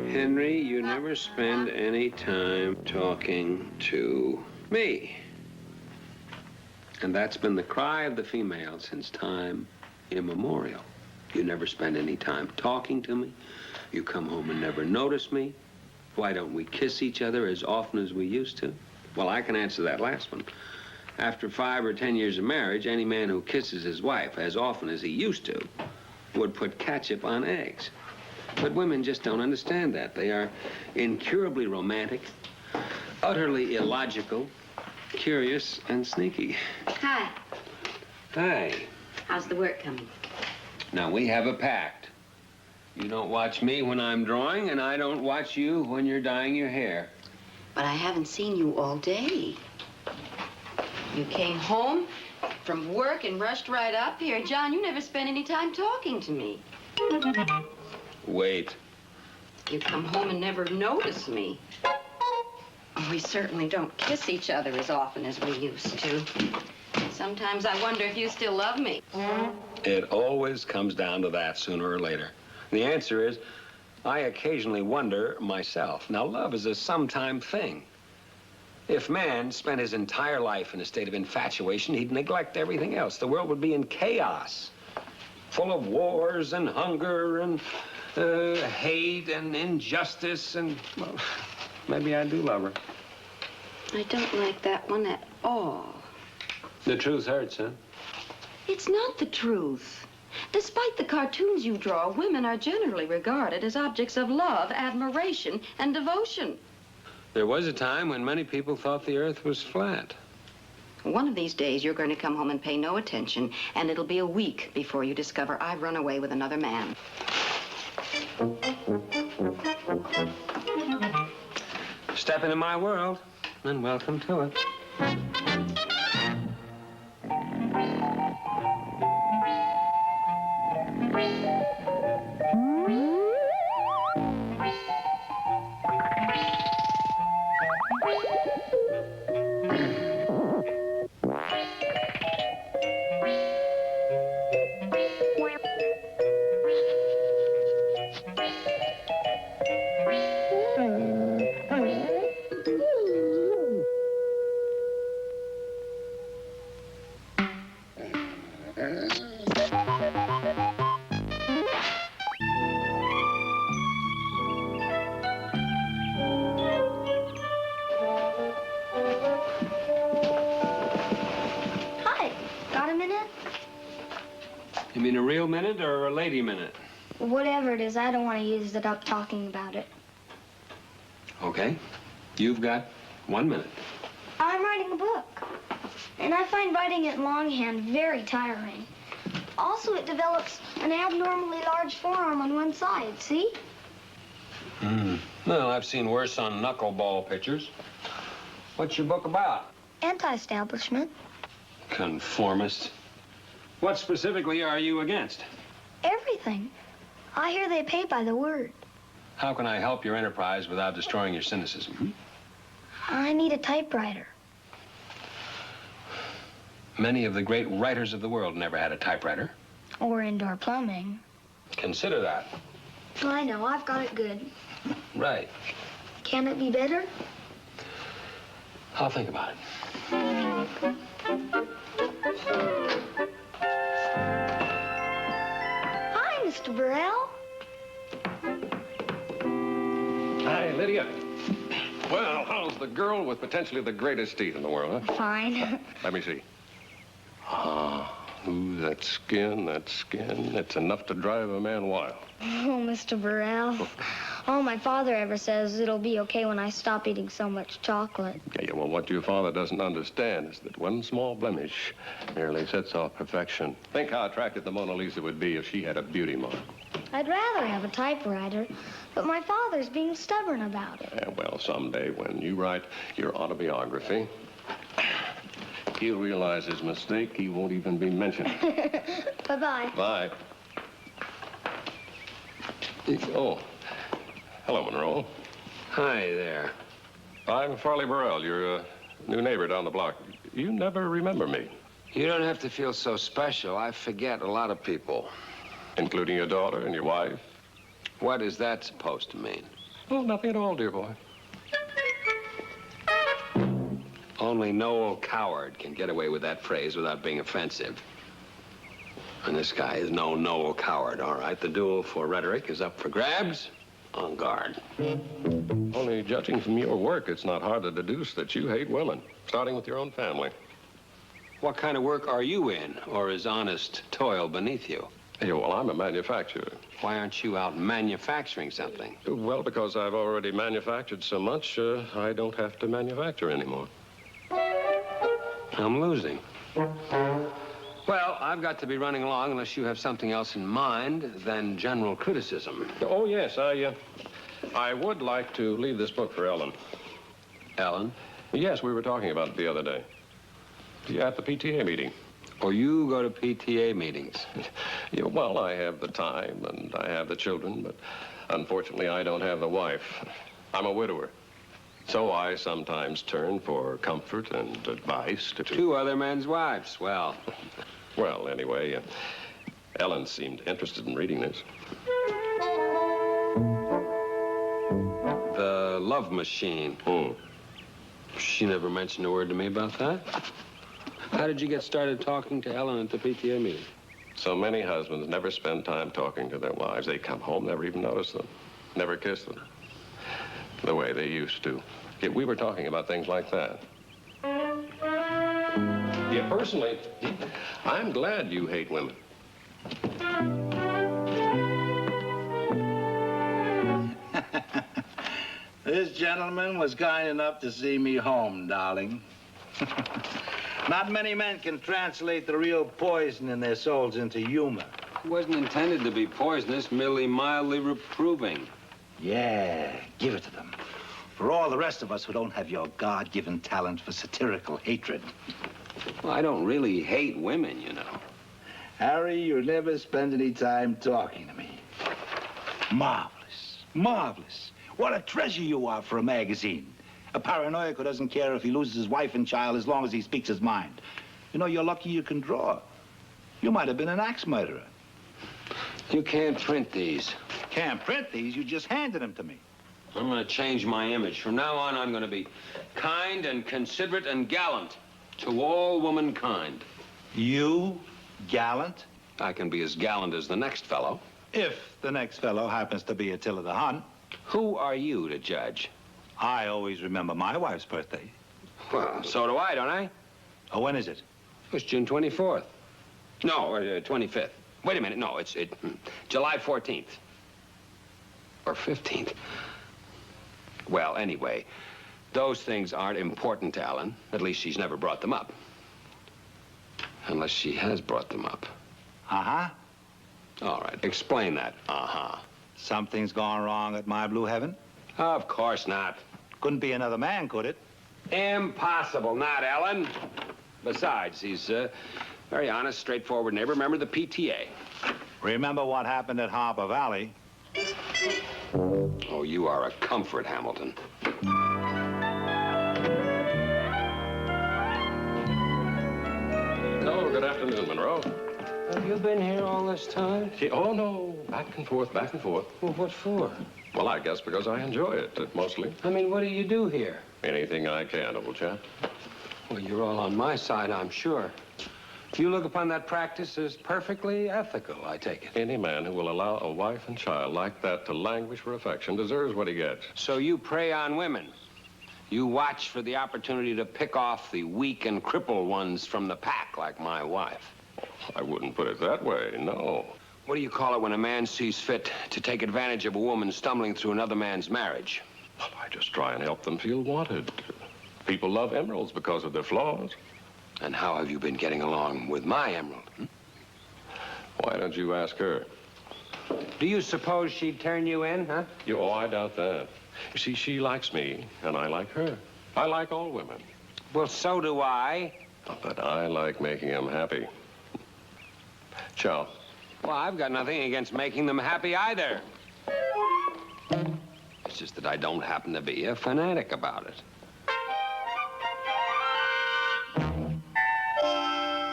Henry, you never spend any time talking to me. And that's been the cry of the female since time immemorial. You never spend any time talking to me. You come home and never notice me. Why don't we kiss each other as often as we used to? Well, I can answer that last one. After 5 or 10 years of marriage, any man who kisses his wife as often as he used to would put ketchup on eggs. But women just don't understand that. They are incurably romantic, utterly illogical, curious, and sneaky. Hi. Hi. How's the work coming? Now, we have a pact. You don't watch me when I'm drawing, and I don't watch you when you're dyeing your hair. But I haven't seen you all day. You came home from work and rushed right up here. John, you never spent any time talking to me. Wait. You come home and never notice me. We certainly don't kiss each other as often as we used to. Sometimes I wonder if you still love me. It always comes down to that sooner or later. The answer is, I occasionally wonder myself. Now, love is a sometime thing. If man spent his entire life in a state of infatuation, he'd neglect everything else. The world would be in chaos, full of wars and hunger and hate and injustice and, well, maybe I do love her. I don't like that one at all. The truth hurts, huh? It's not the truth. Despite the cartoons you draw, women are generally regarded as objects of love, admiration, and devotion. There was a time when many people thought the earth was flat. One of these days, you're going to come home and pay no attention, and it'll be a week before you discover I've run away with another man. Step into my world, and welcome to it. You mean a real minute or a lady minute? Whatever it is, I don't want to use it up talking about it. Okay. You've got 1 minute. I'm writing a book, and I find writing it longhand very tiring. Also, it develops an abnormally large forearm on one side, see? Well, I've seen worse on knuckleball pitchers. What's your book about? Anti-establishment. Conformist. What specifically are you against? Everything. I hear they pay by the word. How can I help your enterprise without destroying your cynicism? I need a typewriter. Many of the great writers of the world never had a typewriter. Or indoor plumbing. Consider that. I know, I've got it good. Right. Can it be better? I'll think about it. Hi, Mr. Burrell. Hi, Lydia. Well, how's the girl with potentially the greatest teeth in the world, huh? Fine. Let me see. Ooh, that skin. It's enough to drive a man wild. Oh, Mr. Burrell. All my father ever says it'll be okay when I stop eating so much chocolate. Yeah, well, what your father doesn't understand is that one small blemish merely sets off perfection. Think how attractive the Mona Lisa would be if she had a beauty mark. I'd rather have a typewriter, but my father's being stubborn about it. Yeah, well, someday when you write your autobiography, he'll realize his mistake. He won't even be mentioned. Bye-bye. Bye. Oh, hello, Monroe. Hi there. I'm Farley Burrell, your new neighbor down the block. You never remember me. You don't have to feel so special. I forget a lot of people. Including your daughter and your wife? What is that supposed to mean? Oh, nothing at all, dear boy. Only no coward can get away with that phrase without being offensive. And this guy is no Noel Coward, all right? The duel for rhetoric is up for grabs. On guard. Only judging from your work, it's not hard to deduce that you hate women, starting with your own family. What kind of work are you in, or is honest toil beneath you? Yeah, well, I'm a manufacturer. Why aren't you out manufacturing something? Well, because I've already manufactured so much, I don't have to manufacture anymore. I'm losing. Well, I've got to be running along unless you have something else in mind than general criticism. Oh, yes, I would like to leave this book for Ellen. Ellen? Yes, we were talking about it the other day. Yeah, at the PTA meeting. Or you go to PTA meetings? Yeah, well, I have the time and I have the children, but unfortunately I don't have the wife. I'm a widower. So I sometimes turn for comfort and advice to... Two other men's wives. Well... Well, anyway, Ellen seemed interested in reading this. The Love Machine. She never mentioned a word to me about that. How did you get started talking to Ellen at the PTA meeting? So many husbands never spend time talking to their wives. They come home, never even notice them, never kiss them, the way they used to. Yeah, we were talking about things like that. Yeah, personally, I'm glad you hate women. This gentleman was kind enough to see me home, darling. Not many men can translate the real poison in their souls into humor. It wasn't intended to be poisonous, merely mildly reproving. Yeah, give it to them. For all the rest of us who don't have your God-given talent for satirical hatred. Well, I don't really hate women, you know. Harry, you never spend any time talking to me. Marvelous, marvelous. What a treasure you are for a magazine. A paranoiac who doesn't care if he loses his wife and child as long as he speaks his mind. You know, you're lucky you can draw. You might have been an axe murderer. You can't print these. Can't print these? You just handed them to me. I'm going to change my image. From now on, I'm going to be kind and considerate and gallant to all womankind. You gallant? I can be as gallant as the next fellow. If the next fellow happens to be Attila the Hun. Who are you to judge? I always remember my wife's birthday. Well, so do I, don't I? Oh, when is it? It's June 24th. No, 25th. Wait a minute. No, it's July 14th. Or 15th. Well, anyway, those things aren't important to Ellen. At least she's never brought them up. Unless she has brought them up. Uh-huh. All right, explain that. Uh-huh. Something's gone wrong at my blue heaven? Of course not. Couldn't be another man, could it? Impossible, not Ellen. Besides, he's a very honest, straightforward neighbor. Remember the PTA. Remember what happened at Harper Valley? Oh, you are a comfort, Hamilton. Oh, good afternoon, Monroe. Have you been here all this time? Oh, no, back and forth, back and forth. Well, what for? Well, I guess because I enjoy it, mostly. I mean, what do you do here? Anything I can, old chap. Well, you're all on my side, I'm sure. You look upon that practice as perfectly ethical, I take it. Any man who will allow a wife and child like that to languish for affection deserves what he gets. So you prey on women. You watch for the opportunity to pick off the weak and crippled ones from the pack, like my wife. I wouldn't put it that way, no. What do you call it when a man sees fit to take advantage of a woman stumbling through another man's marriage? Well, I just try and help them feel wanted. People love emeralds because of their flaws. And how have you been getting along with my emerald? Why don't you ask her? Do you suppose she'd turn you in, huh? Oh, I doubt that. You see, she likes me, and I like her. I like all women. Well, so do I. But I like making them happy. Ciao. Well, I've got nothing against making them happy either. It's just that I don't happen to be a fanatic about it.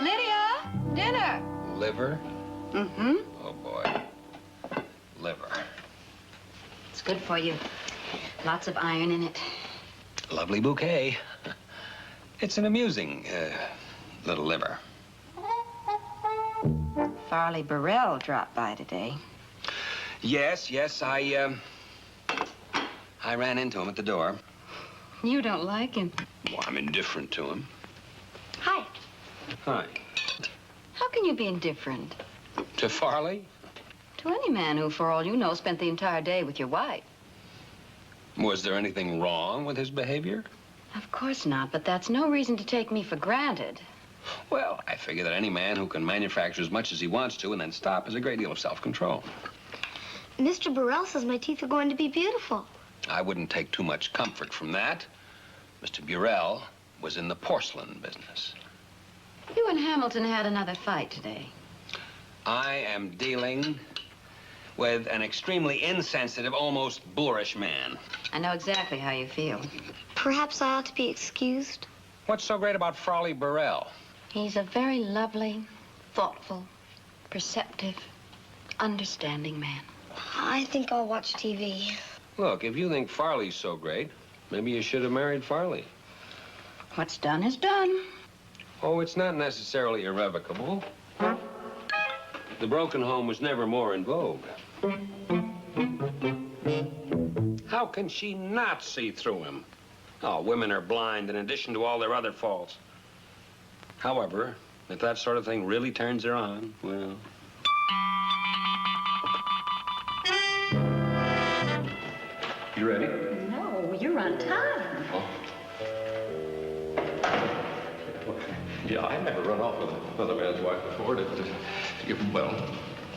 Lydia, dinner. Liver? Mm-hmm. Oh, boy. Liver. It's good for you. Lots of iron in it. Lovely bouquet. It's an amusing little liver. Farley Burrell dropped by today. Yes, I ran into him at the door. You don't like him. Well, I'm indifferent to him. Hi. Hi. How can you be indifferent? To Farley? To any man who, for all you know, spent the entire day with your wife. Was there anything wrong with his behavior? Of course not, but that's no reason to take me for granted. Well, I figure that any man who can manufacture as much as he wants to and then stop has a great deal of self-control. Mr. Burrell says my teeth are going to be beautiful. I wouldn't take too much comfort from that. Mr. Burrell was in the porcelain business. You and Hamilton had another fight today. I am dealing with an extremely insensitive, almost boorish man. I know exactly how you feel. Perhaps I ought to be excused. What's so great about Farley Burrell? He's a very lovely, thoughtful, perceptive, understanding man. I think I'll watch TV. Look, if you think Farley's so great, maybe you should have married Farley. What's done is done. Oh, it's not necessarily irrevocable. The broken home was never more in vogue. How can she not see through him? Oh, women are blind in addition to all their other faults. However, if that sort of thing really turns her on, well... You ready? No, you're on time. Oh. Yeah, I never run off with another man's wife before. Well,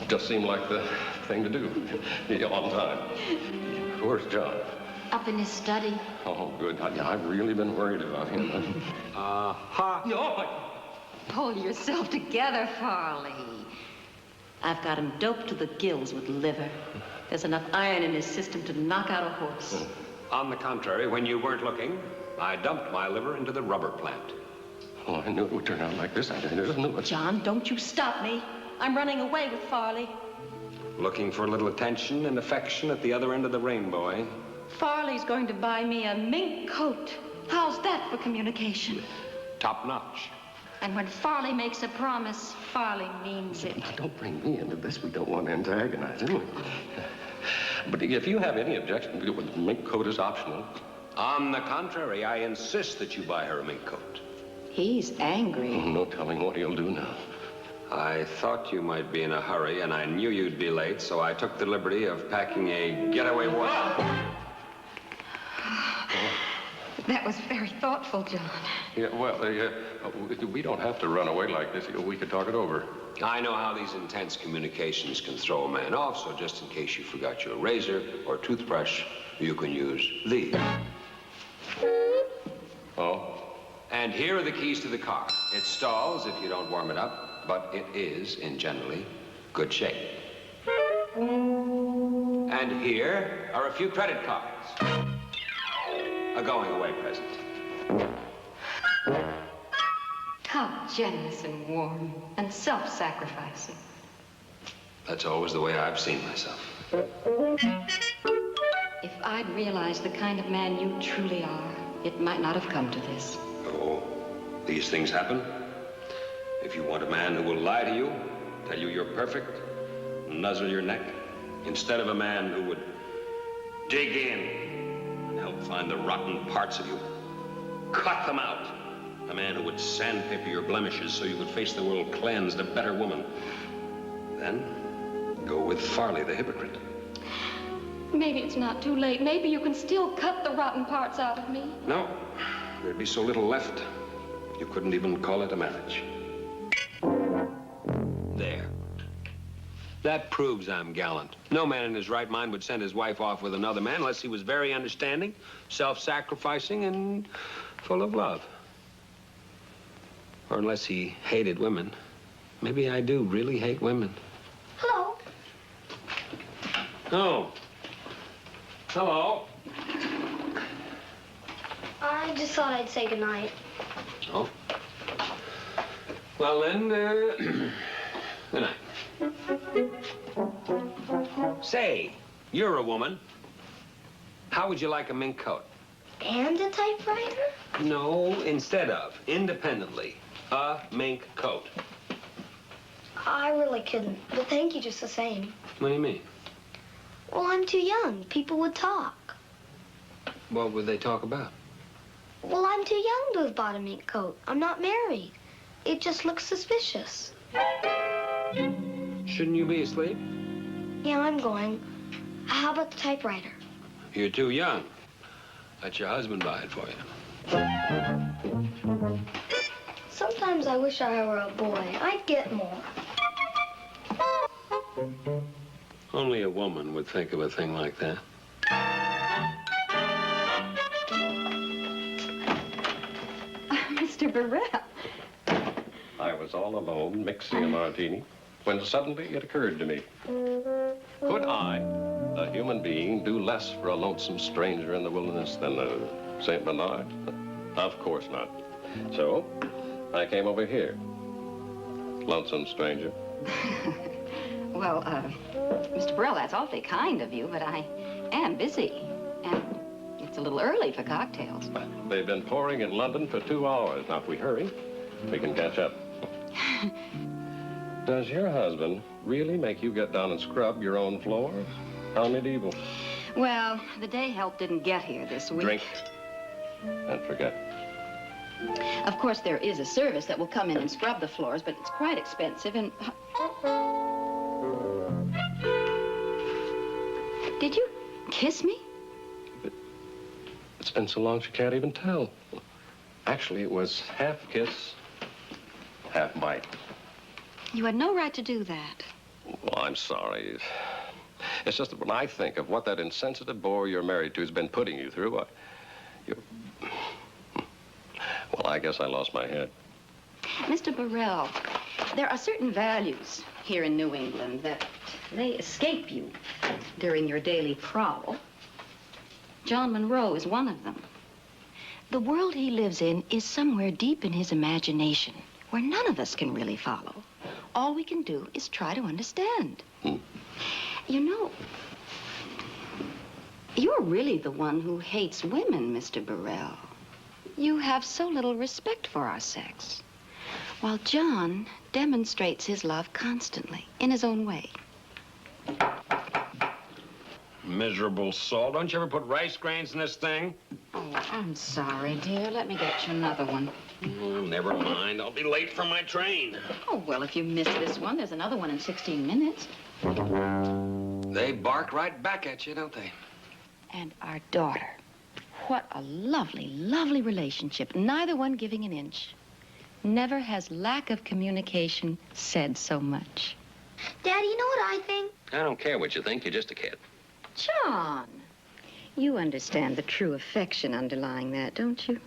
just seemed like the thing to do. Yeah, on time. Where's John? Up in his study. Oh, good. I've really been worried about him. Pull yourself together, Farley. I've got him doped to the gills with liver. There's enough iron in his system to knock out a horse. On the contrary, when you weren't looking, I dumped my liver into the rubber plant. Oh, I knew it would turn out like this. I just knew it. John, don't you stop me. I'm running away with Farley. Looking for a little attention and affection at the other end of the rainbow, eh? Farley's going to buy me a mink coat. How's that for communication? Top notch. And when Farley makes a promise, Farley means it. Now, don't bring me into this. We don't want to antagonize him. But if you have any objection, the mink coat is optional. On the contrary, I insist that you buy her a mink coat. He's angry. No telling what he'll do now. I thought you might be in a hurry, and I knew you'd be late, so I took the liberty of packing a getaway wallet. That was very thoughtful, John. Yeah, well, we don't have to run away like this. We could talk it over. I know how these intense communications can throw a man off, so just in case you forgot your razor or toothbrush, you can use these. Oh? And here are the keys to the car. It stalls if you don't warm it up, but it is in generally good shape. And here are a few credit cards. A going-away present. How generous and warm and self-sacrificing. That's always the way I've seen myself. If I'd realized the kind of man you truly are, it might not have come to this. Oh, these things happen. If you want a man who will lie to you, tell you you're perfect, nuzzle your neck, instead of a man who would dig in and help find the rotten parts of you, cut them out. A man who would sandpaper your blemishes so you would face the world cleansed, a better woman. Then go with Farley the hypocrite. Maybe it's not too late. Maybe you can still cut the rotten parts out of me. No, there'd be so little left, you couldn't even call it a marriage. There. That proves I'm gallant. No man in his right mind would send his wife off with another man unless he was very understanding, self-sacrificing, and full of love. Or unless he hated women. Maybe I do really hate women. Hello. Oh. Hello. I just thought I'd say goodnight. Oh. Well, then, good night. Say, you're a woman. How would you like a mink coat? And a typewriter? No, instead of, independently, a mink coat. I really couldn't, but thank you just the same. What do you mean? Well, I'm too young. People would talk. What would they talk about? Well, I'm too young to have bought a mink coat. I'm not married. It just looks suspicious. Shouldn't you be asleep? Yeah, I'm going. How about the typewriter? You're too young. Let your husband buy it for you. Sometimes I wish I were a boy. I'd get more. Only a woman would think of a thing like that. Mr. Burrell. I was all alone mixing a martini when suddenly it occurred to me. Could I, a human being, do less for a lonesome stranger in the wilderness than a St. Bernard? Of course not. So I came over here. Lonesome stranger. Well, Mr. Burrell, that's awfully kind of you, but I am busy. And it's a little early for cocktails. They've been pouring in London for 2 hours. Now, if we hurry, we can catch up. Does your husband really make you get down and scrub your own floor? How medieval. Well, the day help didn't get here this week. Drink and forget. Of course, there is a service that will come in and scrub the floors, but it's quite expensive and... Did you kiss me? It's been so long she can't even tell. Actually, it was half kiss, half bite. You had no right to do that. Well, I'm sorry. It's just that when I think of what that insensitive boy you're married to has been putting you through, well, I guess I lost my head. Mr. Burrell, there are certain values here in New England that they escape you during your daily prowl. John Monroe is one of them. The world he lives in is somewhere deep in his imagination where none of us can really follow. All we can do is try to understand. You know, you're really the one who hates women, Mr. Burrell. You have so little respect for our sex, while John demonstrates his love constantly, in his own way. Miserable soul. Don't you ever put rice grains in this thing? Oh, I'm sorry, dear. Let me get you another one. Oh, never mind. I'll be late for my train. Oh, well, if you miss this one, there's another one in 16 minutes. They bark right back at you, don't they? And our daughter. What a lovely, lovely relationship. Neither one giving an inch. Never has lack of communication said so much. Daddy, you know what I think? I don't care what you think. You're just a kid. John, you understand the true affection underlying that, don't you?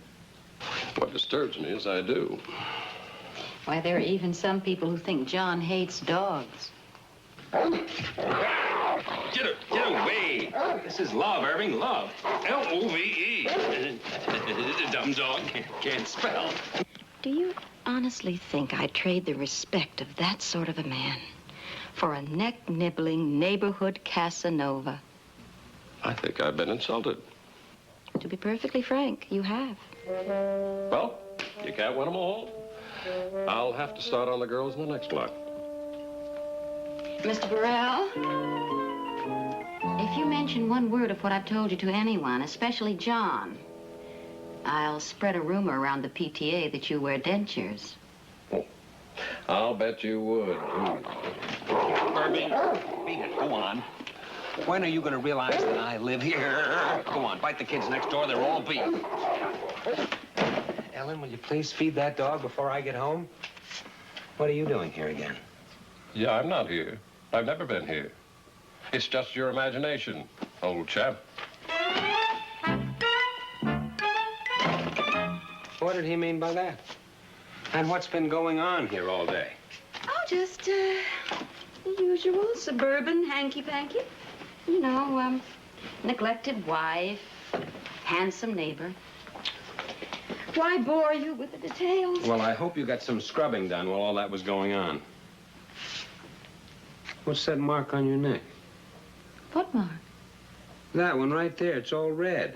What disturbs me is I do. Why, there are even some people who think John hates dogs. Get away. This is love, Irving. Love. L-O-V-E. Dumb dog can't spell. Do you honestly think I'd trade the respect of that sort of a man for a neck-nibbling neighborhood Casanova? I think I've been insulted. To be perfectly frank, you have. Well, you can't win them all. I'll have to start on the girls in the next block. Mr. Burrell, if you mention one word of what I've told you to anyone, especially John, I'll spread a rumor around the PTA that you wear dentures. Oh, I'll bet you would. Irving, beat it. Go on. When are you going to realize that I live here? Go on, bite the kids next door. They're all beef. Ellen, will you please feed that dog before I get home? What are you doing here again? Yeah, I'm not here. I've never been here. It's just your imagination, old chap. What did he mean by that? And what's been going on here all day? Oh, just, the usual suburban hanky-panky. You know, neglected wife, handsome neighbor. Why bore you with the details? Well, I hope you got some scrubbing done while all that was going on. What's that mark on your neck? What mark? That one right there, it's all red.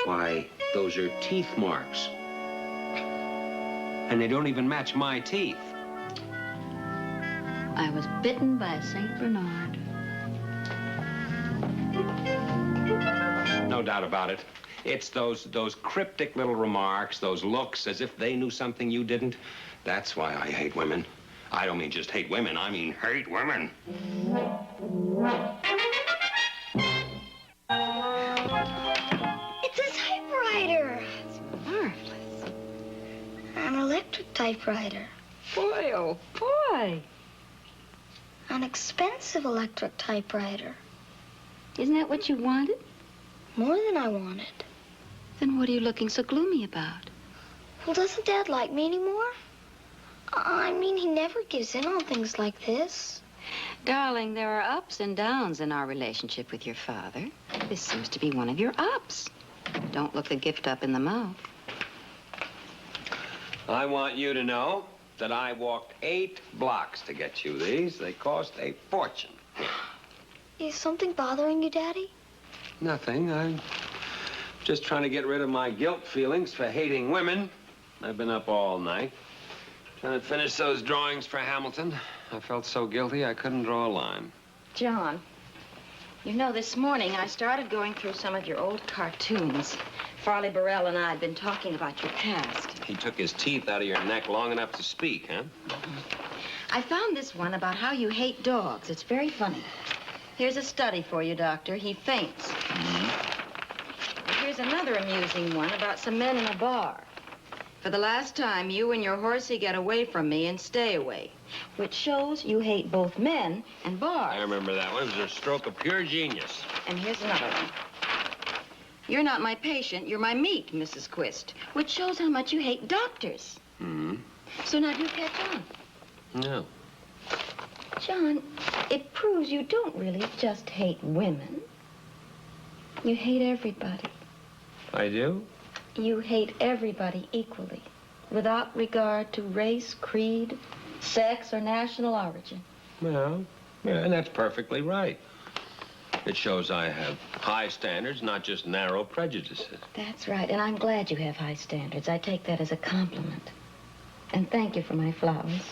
Why, those are teeth marks. And they don't even match my teeth. I was bitten by a St. Bernard. No doubt about it. It's those cryptic little remarks, those looks as if they knew something you didn't. That's why I hate women. I don't mean just hate women, I mean hate women. It's a typewriter. It's marvelous. An electric typewriter. Boy, oh boy. An expensive electric typewriter. Isn't that what you wanted? More than I wanted. Then what are you looking so gloomy about? Well, doesn't Dad like me anymore? I mean, he never gives in on things like this. Darling, there are ups and downs in our relationship with your father. This seems to be one of your ups. Don't look the gift up in the mouth. I want you to know that I walked 8 blocks to get you these. They cost a fortune. Is something bothering you, Daddy? Nothing. I'm just trying to get rid of my guilt feelings for hating women. I've been up all night trying to finish those drawings for Hamilton. I felt so guilty I couldn't draw a line. John, you know, this morning I started going through some of your old cartoons. Farley Burrell and I had been talking about your past. He took his teeth out of your neck long enough to speak, huh? I found this one about how you hate dogs. It's very funny. Here's a study for you, Doctor. He faints. Here's another amusing one about some men in a bar. For the last time, you and your horsey get away from me and stay away, which shows you hate both men and bars. I remember that one. It was a stroke of pure genius. And here's another one. You're not my patient, you're my meat, Mrs. Quist, which shows how much you hate doctors. So now do catch on. No. John, it proves you don't really just hate women. You hate everybody. I do? You hate everybody equally, without regard to race, creed, sex, or national origin. Well, yeah, and that's perfectly right. It shows I have high standards, not just narrow prejudices. That's right, and I'm glad you have high standards. I take that as a compliment. And thank you for my flowers.